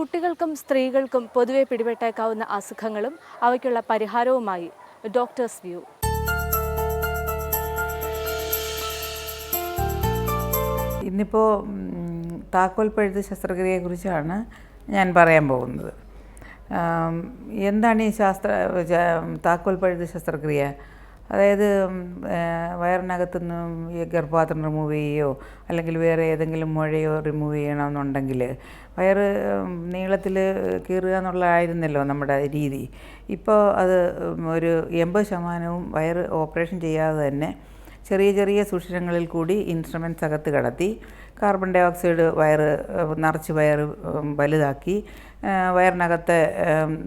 കുട്ടികൾക്കും സ്ത്രീകൾക്കും പൊതുവെ പിടിപെട്ടേക്കാവുന്ന അസുഖങ്ങളും അവയ്ക്കുള്ള പരിഹാരവുമായി ഡോക്ടേഴ്സ് വ്യൂ. ഇന്നിപ്പോൾ താക്കോൽ പഴുത് ശസ്ത്രക്രിയയെക്കുറിച്ചാണ് ഞാൻ പറയാൻ പോകുന്നത്. എന്താണ് ഈ താക്കോൽ പഴുത് ശസ്ത്രക്രിയ? അതായത് വയറിനകത്തുനിന്നും ഈ ഗർഭപാത്രം റിമൂവ് ചെയ്യുകയോ അല്ലെങ്കിൽ വേറെ ഏതെങ്കിലും മുഴയോ റിമൂവ് ചെയ്യണമെന്നുണ്ടെങ്കിൽ വയറ് നീളത്തിൽ കീറുക എന്നുള്ളതായിരുന്നല്ലോ നമ്മുടെ രീതി. ഇപ്പോൾ അത് ഒരു 80% വയറ് ഓപ്പറേഷൻ ചെയ്യാതെ തന്നെ ചെറിയ ചെറിയ സുഷിരങ്ങളിൽ കൂടി ഇൻസ്ട്രുമെൻറ്റ്സ് അകത്ത് കടത്തി കാർബൺ ഡൈ ഓക്സൈഡ് നിറച്ച് വയറ് വലുതാക്കി വയറിനകത്തെ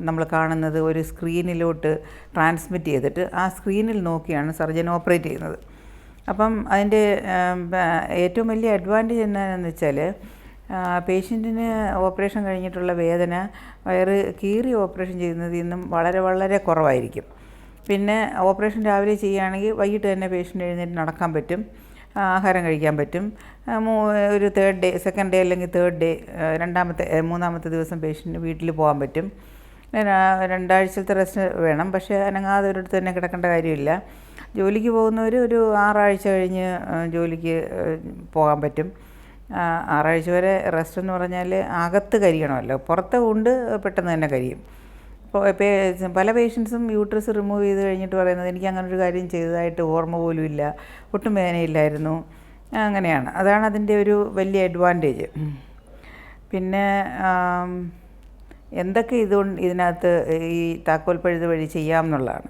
നമ്മൾ കാണുന്നത് ഒരു സ്ക്രീനിലോട്ട് ട്രാൻസ്മിറ്റ് ചെയ്തിട്ട് ആ സ്ക്രീനിൽ നോക്കിയാണ് സർജൻ ഓപ്പറേറ്റ് ചെയ്യുന്നത്. അപ്പം അതിൻ്റെ ഏറ്റവും വലിയ അഡ്വാൻറ്റേജ് എന്താണെന്ന് വെച്ചാൽ പേഷ്യൻറ്റിന് ഓപ്പറേഷൻ കഴിഞ്ഞിട്ടുള്ള വേദന വയറ് കീറി ഓപ്പറേഷൻ ചെയ്യുന്നതിൽ നിന്നും വളരെ വളരെ കുറവായിരിക്കും. പിന്നെ ഓപ്പറേഷൻ രാവിലെ ചെയ്യുകയാണെങ്കിൽ വൈകിട്ട് തന്നെ പേഷ്യൻ്റ് എഴുന്നേറ്റ് നടക്കാൻ പറ്റും, ആഹാരം കഴിക്കാൻ പറ്റും. ഒരു സെക്കൻഡ് ഡേ അല്ലെങ്കിൽ തേർഡ് ഡേ മൂന്നാമത്തെ ദിവസം പേഷ്യൻറ്റ് വീട്ടിൽ പോകാൻ പറ്റും. 2 ആഴ്ചത്തെ റെസ്റ്റ് വേണം, പക്ഷേ അനങ്ങാതെ ഒരിടത്ത് തന്നെ കിടക്കേണ്ട കാര്യമില്ല. ജോലിക്ക് പോകുന്നവർ ഒരു 6 ആഴ്ച കഴിഞ്ഞ് ജോലിക്ക് പോകാൻ പറ്റും. 6 ആഴ്ച വരെ റെസ്റ്റ് എന്ന് പറഞ്ഞാൽ അകത്ത് കരിയണമല്ലോ, പുറത്തെ കൊണ്ട് പെട്ടെന്ന് തന്നെ കരിയും. പല പേഷ്യൻസും യൂട്രസ് റിമൂവ് ചെയ്ത് കഴിഞ്ഞിട്ട് പറയുന്നത് എനിക്ക് അങ്ങനൊരു കാര്യം ചെയ്തതായിട്ട് ഓർമ്മ പോലും ഇല്ല, ഒട്ടും വേദനയില്ലായിരുന്നു, അങ്ങനെയാണ്. അതാണ് അതിൻ്റെ ഒരു വലിയ അഡ്വാൻറ്റേജ്. പിന്നെ എന്തൊക്കെ ഇതിനകത്ത് ഈ താക്കോൽ പഴുത് വഴി ചെയ്യാമെന്നുള്ളതാണ്.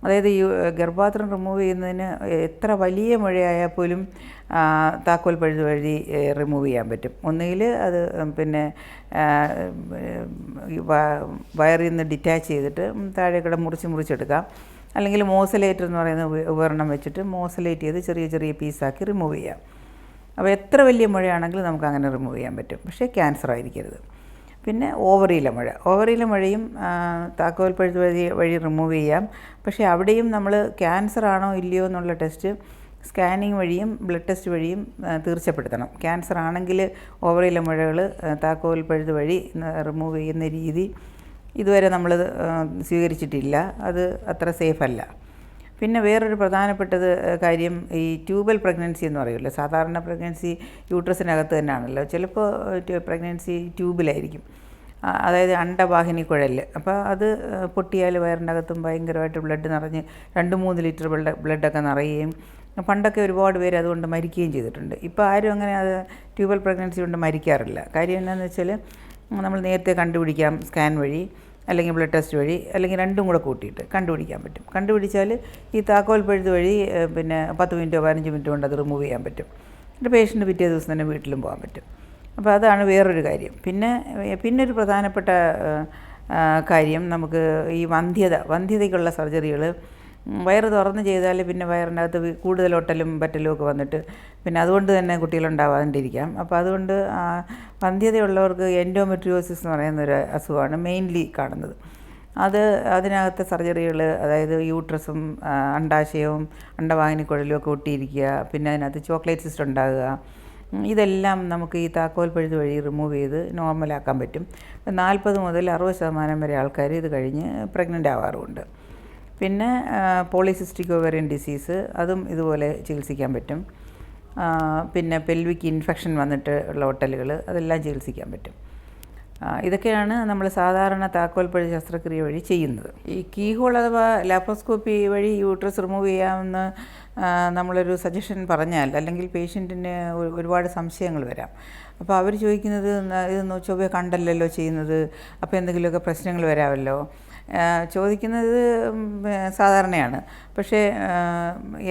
അതായത് ഈ ഗർഭപാത്രം റിമൂവ് ചെയ്യുന്നതിന് എത്ര വലിയ മുഴയായാൽ പോലും താക്കോൽ പഴുത് വഴി റിമൂവ് ചെയ്യാൻ പറ്റും. ഒന്നുകിൽ അത് പിന്നെ വയറിൽ നിന്ന് ഡിറ്റാച്ച് ചെയ്തിട്ട് താഴേക്കൂടെ മുറിച്ചെടുക്കാം, അല്ലെങ്കിൽ മോസലേറ്റർ എന്ന് പറയുന്ന ഉപകരണം വെച്ചിട്ട് മോസലേറ്റ് ചെയ്ത് ചെറിയ ചെറിയ പീസാക്കി റിമൂവ് ചെയ്യാം. അപ്പോൾ എത്ര വലിയ മുഴയാണെങ്കിലും നമുക്ക് അങ്ങനെ റിമൂവ് ചെയ്യാൻ പറ്റും, പക്ഷേ ക്യാൻസർ ആയിരിക്കരുത്. പിന്നെ ഓവറിയിലെ മുഴയും താക്കോൽ പഴുത് വഴി റിമൂവ് ചെയ്യാം. പക്ഷേ അവിടെയും നമ്മൾ ക്യാൻസർ ആണോ ഇല്ലയോ എന്നുള്ള ടെസ്റ്റ് സ്കാനിങ് വഴിയും ബ്ലഡ് ടെസ്റ്റ് വഴിയും തീർച്ചപ്പെടുത്തണം. ക്യാൻസർ ആണെങ്കിൽ ഓവറിയിലെ മുഴകൾ താക്കോൽ പഴുത് വഴി റിമൂവ് ചെയ്യുന്ന രീതി ഇതുവരെ നമ്മൾ സ്വീകരിച്ചിട്ടില്ല, അത് അത്ര സേഫല്ല. പിന്നെ വേറൊരു പ്രധാനപ്പെട്ടത് കാര്യം ഈ ട്യൂബൽ പ്രഗ്നൻസി എന്ന് പറയുമല്ലോ. സാധാരണ പ്രഗ്നൻസി യൂട്രസിനകത്ത് തന്നെയാണല്ലോ, ചിലപ്പോൾ പ്രഗ്നൻസി ട്യൂബിലായിരിക്കും, അതായത് അണ്ടവാഹിനി കുഴൽ. അപ്പോൾ അത് പൊട്ടിയാൽ വയറിനകത്തും ഭയങ്കരമായിട്ട് ബ്ലഡ് നിറഞ്ഞ് 2-3 ലിറ്റർ ബ്ലഡൊക്കെ നിറയുകയും പണ്ടൊക്കെ ഒരുപാട് പേര് അതുകൊണ്ട് മരിക്കുകയും ചെയ്തിട്ടുണ്ട്. ഇപ്പോൾ ആരും അങ്ങനെ അത് ട്യൂബൽ പ്രഗ്നൻസി കൊണ്ട് മരിക്കാറില്ല. കാര്യം എന്താണെന്ന് വെച്ചാൽ നമ്മൾ നേരത്തെ കണ്ടുപിടിക്കാം, സ്കാൻ വഴി അല്ലെങ്കിൽ ബ്ലഡ് ടെസ്റ്റ് വഴി, അല്ലെങ്കിൽ രണ്ടും കൂടെ കൂട്ടിയിട്ട് കണ്ടുപിടിക്കാൻ പറ്റും. കണ്ടുപിടിച്ചാൽ ഈ താക്കോൽ പഴുത് വഴി പിന്നെ 10 മിനിറ്റോ 15 മിനിറ്റോ കൊണ്ട് അത് റിമൂവ് ചെയ്യാൻ പറ്റും. എന്നിട്ട് പേഷ്യൻ്റ് പിറ്റേ ദിവസം തന്നെ വീട്ടിലും പോകാൻ പറ്റും. അപ്പോൾ അതാണ് വേറൊരു കാര്യം. പിന്നെ ഒരു പ്രധാനപ്പെട്ട കാര്യം, നമുക്ക് ഈ വന്ധ്യതയ്ക്കുള്ള സർജറികൾ വയറ് തുറന്ന് ചെയ്താൽ പിന്നെ വയറിനകത്ത് കൂടുതൽ ഒട്ടലും പറ്റലും ഒക്കെ വന്നിട്ട് പിന്നെ അതുകൊണ്ട് തന്നെ കുട്ടികളുണ്ടാവാതിരിക്കാം. അപ്പോൾ അതുകൊണ്ട് വന്ധ്യതയുള്ളവർക്ക് എൻഡോമെട്രിയോസിസ് എന്ന് പറയുന്നൊരു അസുഖമാണ് മെയിൻലി കാണുന്നത്. അതിനകത്തെ സർജറികൾ, അതായത് യൂട്രസും അണ്ടാശയവും അണ്ടവാഹിനിക്കുഴലും ഒക്കെ ഒട്ടിയിരിക്കുക, പിന്നെ അതിനകത്ത് ചോക്ലേറ്റ് സിസ്റ്റ് ഉണ്ടാകുക, ഇതെല്ലാം നമുക്ക് ഈ താക്കോൽ പഴുത് വഴി റിമൂവ് ചെയ്ത് നോർമലാക്കാൻ പറ്റും. 40 മുതൽ 60% വരെ ആൾക്കാർ ഇത് കഴിഞ്ഞ് പ്രഗ്നൻ്റ് ആവാറുമുണ്ട്. പിന്നെ പോളിസിസ്റ്റിക് ഓവേറിയൻ ഡിസീസ്, അതും ഇതുപോലെ ചികിത്സിക്കാൻ പറ്റും. പിന്നെ പെൽവിക് ഇൻഫെക്ഷൻ വന്നിട്ട് ഉള്ള ഒട്ടലുകൾ, അതെല്ലാം ചികിത്സിക്കാൻ പറ്റും. ഇതൊക്കെയാണ് നമ്മൾ സാധാരണ താക്കോൽ പഴുത് ശസ്ത്രക്രിയ വഴി ചെയ്യുന്നത്. ഈ കീഹോൾ അഥവാ ലാപ്രോസ്കോപ്പി വഴി യൂട്രസ് റിമൂവ് ചെയ്യാമെന്ന് നമ്മളൊരു സജഷൻ പറഞ്ഞാൽ, അല്ലെങ്കിൽ പേഷ്യൻറ്റിന് ഒരുപാട് സംശയങ്ങൾ വരാം. അപ്പോൾ അവർ ചോദിക്കുന്നത്, ഇത് ചൊവ്വേ കണ്ടല്ലല്ലോ ചെയ്യുന്നത്, അപ്പോൾ എന്തെങ്കിലുമൊക്കെ പ്രശ്നങ്ങൾ വരാമല്ലോ ചോദിക്കുന്നത് സാധാരണയാണ്. പക്ഷേ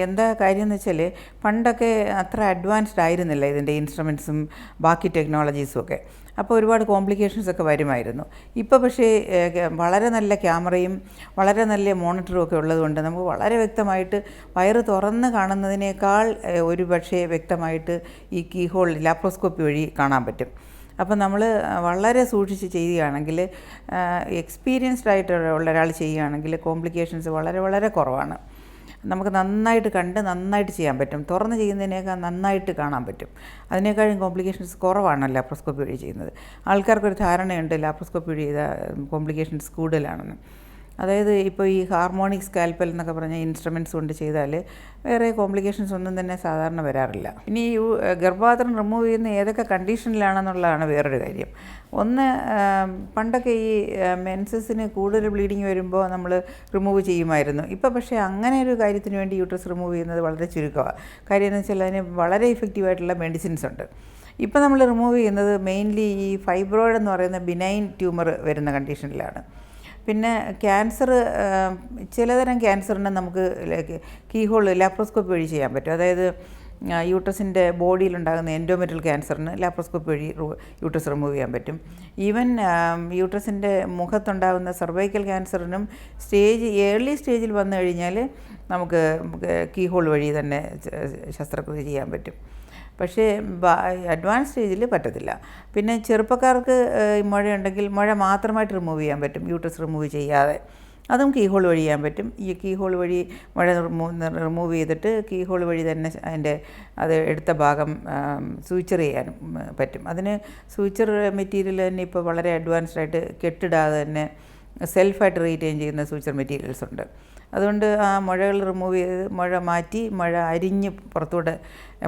എന്താ കാര്യം എന്ന് വെച്ചാൽ പണ്ടൊക്കെ അത്ര അഡ്വാൻസ്ഡ് ആയിരുന്നില്ല ഇതിൻ്റെ ഇൻസ്ട്രുമെൻറ്റ്സും ബാക്കി ടെക്നോളജീസും ഒക്കെ. അപ്പോൾ ഒരുപാട് കോംപ്ലിക്കേഷൻസൊക്കെ വരുമായിരുന്നു. ഇപ്പോൾ പക്ഷേ വളരെ നല്ല ക്യാമറയും വളരെ നല്ല മോണിറ്ററും ഒക്കെ ഉള്ളതുകൊണ്ട് നമുക്ക് വളരെ വ്യക്തമായിട്ട് വയറ് തുറന്ന് കാണുന്നതിനേക്കാൾ ഒരു പക്ഷേ വ്യക്തമായിട്ട് ഈ കീഹോൾ ലാപ്രോസ്കോപ്പി വഴി കാണാൻ പറ്റും. അപ്പോൾ നമ്മൾ വളരെ സൂക്ഷിച്ച് ചെയ്യുകയാണെങ്കിൽ, എക്സ്പീരിയൻസ്ഡ് ആയിട്ടുള്ള ഒരാൾ ചെയ്യുകയാണെങ്കിൽ കോംപ്ലിക്കേഷൻസ് വളരെ വളരെ കുറവാണ്. നമുക്ക് നന്നായിട്ട് കണ്ട് നന്നായിട്ട് ചെയ്യാൻ പറ്റും. തുറന്ന് ചെയ്യുന്നതിനേക്കാൾ നന്നായിട്ട് കാണാൻ പറ്റും. അതിനേക്കാളും കോംപ്ലിക്കേഷൻസ് കുറവാണ് ലാപ്രോസ്കോപ്പി വഴി ചെയ്യുന്നത്. ആൾക്കാർക്കൊരു ധാരണയുണ്ട് ലാപ്രോസ്കോപ്പി വഴി ചെയ്താൽ കോംപ്ലിക്കേഷൻസ് കൂടുതലാണെന്ന്. അതായത് ഇപ്പോൾ ഈ ഹാർമോണിക് സ്കാൽപ്പൽ എന്നൊക്കെ പറഞ്ഞ ഇൻസ്ട്രുമെൻറ്റ്സ് കൊണ്ട് ചെയ്താൽ വേറെ കോംപ്ലിക്കേഷൻസ് ഒന്നും തന്നെ സാധാരണ വരാറില്ല. ഇനി ഈ ഗർഭപാത്രം റിമൂവ് ചെയ്യുന്ന ഏതൊക്കെ കണ്ടീഷനിലാണെന്നുള്ളതാണ് വേറൊരു കാര്യം. ഒന്ന്, പണ്ടൊക്കെ ഈ മെൻസസിന് കൂടുതൽ ബ്ലീഡിങ് വരുമ്പോൾ നമ്മൾ റിമൂവ് ചെയ്യുമായിരുന്നു. ഇപ്പോൾ പക്ഷേ അങ്ങനെ ഒരു കാര്യത്തിന് വേണ്ടി യൂട്രസ് റിമൂവ് ചെയ്യുന്നത് വളരെ ചുരുക്കമാണ്. കാര്യം എന്ന് വെച്ചാൽ അതിന് വളരെ ഇഫക്റ്റീവായിട്ടുള്ള മെഡിസിൻസ് ഉണ്ട്. ഇപ്പോൾ നമ്മൾ റിമൂവ് ചെയ്യുന്നത് മെയിൻലി ഈ ഫൈബ്രോയിഡ് എന്ന് പറയുന്ന ബിനൈൻ ട്യൂമർ വരുന്ന കണ്ടീഷനിലാണ്. പിന്നെ ക്യാൻസർ, ചിലതരം ക്യാൻസറിന് നമുക്ക് കീഹോൾ ലാപ്രോസ്കോപ്പി വഴി ചെയ്യാൻ പറ്റും. അതായത് യൂട്രസിൻ്റെ ബോഡിയിലുണ്ടാകുന്ന എൻഡോമെട്രിയൽ ക്യാൻസറിന് ലാപ്രോസ്കോപ്പി വഴി യൂട്രസ് റിമൂവ് ചെയ്യാൻ പറ്റും. ഈവൻ യൂട്രസിൻ്റെ മുഖത്തുണ്ടാകുന്ന സർവൈക്കൽ ക്യാൻസറിനും ഏർലി സ്റ്റേജിൽ വന്നു കഴിഞ്ഞാൽ നമുക്ക് കീഹോൾ വഴി തന്നെ ശസ്ത്രക്രിയ ചെയ്യാൻ പറ്റും. പക്ഷേ അഡ്വാൻസ് സ്റ്റേജിൽ പറ്റത്തില്ല. പിന്നെ ചെറുപ്പക്കാർക്ക് മുഴയുണ്ടെങ്കിൽ മുഴ മാത്രമായിട്ട് റിമൂവ് ചെയ്യാൻ പറ്റും, യൂട്രസ് റിമൂവ് ചെയ്യാതെ. അതും കീഹോൾ വഴി ചെയ്യാൻ പറ്റും. ഈ കീഹോൾ വഴി മുഴ റിമൂവ് ചെയ്തിട്ട് കീഹോൾ വഴി തന്നെ അത് എടുത്ത ഭാഗം സൂച്ചർ ചെയ്യാനും പറ്റും. അതിന് സൂച്ചർ മെറ്റീരിയൽ തന്നെ ഇപ്പോൾ വളരെ അഡ്വാൻസ്ഡ് ആയിട്ട് കെട്ടിടാതെ തന്നെ സെൽഫായിട്ട് റീറ്റെയിൻ ചെയ്യുന്ന സൂച്ചർ മെറ്റീരിയൽസ് ഉണ്ട്. അതുകൊണ്ട് ആ മുഴകൾ റിമൂവ് ചെയ്ത് മുഴ മാറ്റി മുഴ അരിഞ്ഞ് പുറത്തൂടെ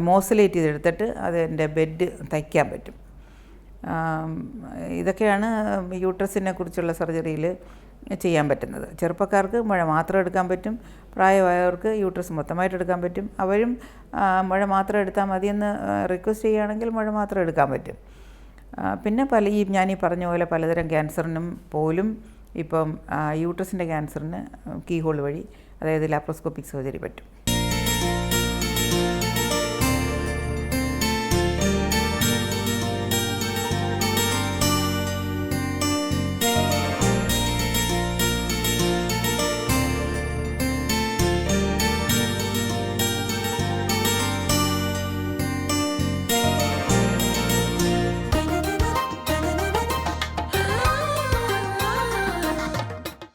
മോസലേറ്റ് ചെയ്തെടുത്തിട്ട് അതിൻ്റെ ബെഡ് തയ്ക്കാൻ പറ്റും. ഇതൊക്കെയാണ് യൂട്രസിനെ കുറിച്ചുള്ള സർജറിയിൽ ചെയ്യാൻ പറ്റുന്നത്. ചെറുപ്പക്കാർക്ക് മുഴ മാത്രം എടുക്കാൻ പറ്റും. പ്രായമായവർക്ക് യൂട്രസ് മൊത്തമായിട്ട് എടുക്കാൻ പറ്റും. അവരും മുഴ മാത്രം എടുത്താൽ മതിയെന്ന് റിക്വസ്റ്റ് ചെയ്യുകയാണെങ്കിൽ മുഴ മാത്രം എടുക്കാൻ പറ്റും. പിന്നെ ഞാനീ പറഞ്ഞ പോലെ പലതരം ക്യാൻസറിനും പോലും ഇപ്പം യൂട്രസിൻ്റെ ക്യാൻസറിന് കീഹോൾ വഴി, അതായത് ലാപ്രോസ്കോപ്പിക് സർജറി പറ്റും.